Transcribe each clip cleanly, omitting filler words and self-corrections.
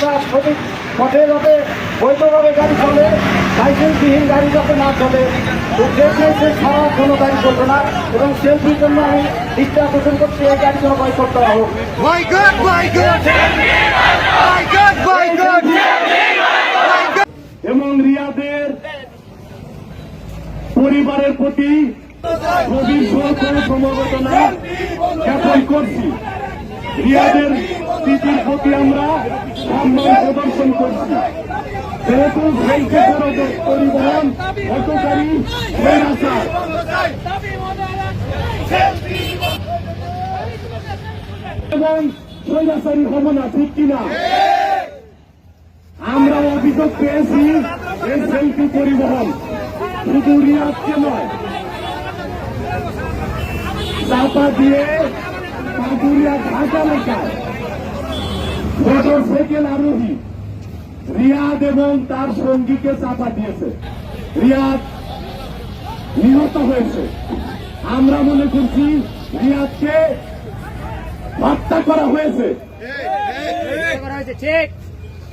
রাস্তা সঠিক পথে যাতে বৈধভাবে গাড়ি চলে, লাইসেন্সবিহীন গাড়ি যাতে না চলে, তো সে ছাড়া কোনো গাড়ি চলবে না। এবং সেলফির জন্য আমি দৃষ্টি আকর্ষণ করছি, এই গাড়ি যেন বয়কট করা হোক। এবং রিয়াদের পরিবারের প্রতি গভীর শোক ও সমবেদনা জ্ঞাপন করছি। রিয়াদের স্মৃতির প্রতি আমরা সম্মান প্রদর্শন করছি। যেহেতু পরিবহন অটোকারী এবং স্বৈরাচারী হব না, ঠিক কিনা? আমরা অভিযোগ পেয়েছি এই সেলফি পরিবহন শুধু রিয়াদকে নয়, চাপা দিয়ে পাটুরিয়া ঘাট এলাকায় মোটর সাইকেল আরোহী রিয়াদ এবং তার সঙ্গীকে চাপা দিয়েছে। রিয়াদ নিহত হয়েছে। আমরা মনে করছি রিয়াদকে হত্যা করা হয়েছে।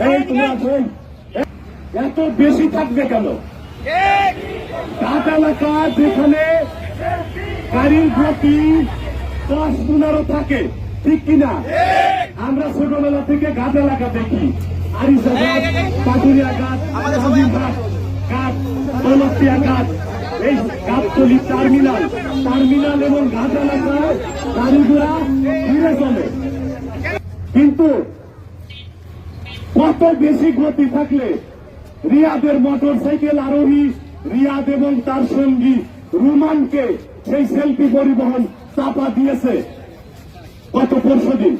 এই তোমরা এত বেশি থাকবে কেন? ঘাট এলাকা যেখানে গাড়ির গতি 10-15 থাকে, ঠিক কিনা? আমরা ছোটবেলা থেকে ঘাট এলাকা দেখি, আরিসা ঘাট, পাটুরিয়া ঘাট, ঘাট, দৌলতদিয়া ঘাট, এই গাবতলী টার্মিনাল এবং ঘাট এলাকায় গাড়ি ঘোড়া ফিরে চলে। কিন্তু কত বেশি গতি থাকলে রিয়াদের মোটর সাইকেল আরোহী রিয়াদ এবং তার সঙ্গী রুমানকে সেই সেলফি পরিবহন চাপা দিয়েছে গত পরশুদিন?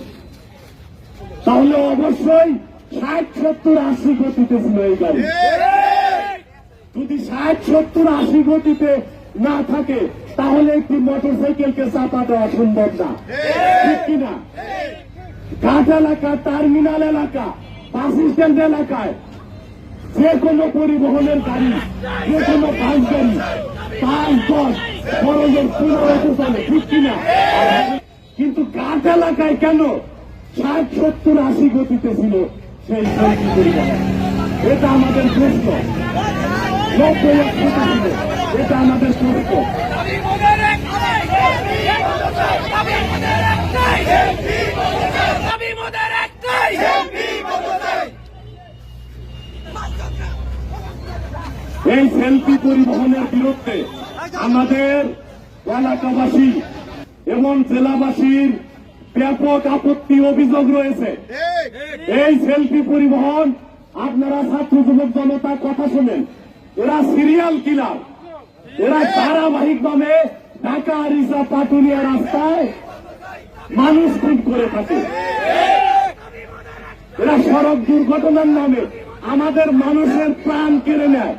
তাহলে অবশ্যই 60-70-80 গতিতে ছিল এই গাড়ি। যদি 60-70-80 গতিতে না থাকে তাহলে একটি মোটর সাইকেলকে চাপা দেওয়া সম্ভব না, ঠিক কিনা? ঘাট এলাকা, টার্মিনাল এলাকা, বাস স্ট্যান্ড এলাকায় যে কোনো পরিবহনের গাড়ি, যে কোনো বাস গাড়ি 5-10 খরচের 15 চলে, ঠিক কিনা? কিন্তু ঘাট এলাকায় কেন 60-70-80 গতিতে ছিল সেই সেলফি পরিবহন? এটা আমাদের প্রশ্ন। 90-100 ছিল, এটা আমাদের প্রশ্ন। এই সেলফি পরিবহনের বিরুদ্ধে আমাদের এলাকাবাসী এবং জেলাবাসীর ব্যাপক আপত্তি অভিযোগ রয়েছে। এই সেলফি পরিবহন, আপনারা ছাত্র যুবক জনতা কথা শোনেন, এরা সিরিয়াল কিলার। এরা ধারাবাহিকভাবে ঢাকা আরিসা পাটুরিয়া রাস্তায় মানুষ খুন করে থাকে। এরা সড়ক দুর্ঘটনার নামে আমাদের মানুষের প্রাণ কেড়ে নেয়,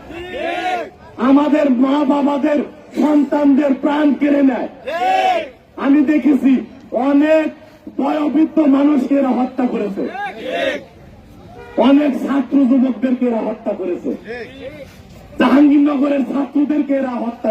আমাদের মা বাবাদের সন্তানদের প্রাণ কেড়ে নেয়। আমি দেখেছি অনেক বয়োবৃদ্ধ মানুষকে এরা হত্যা করেছে, অনেক ছাত্র যুবকদেরকে এরা হত্যা করেছে, জাহাঙ্গীরনগরের ছাত্রদেরকে এরা হত্যা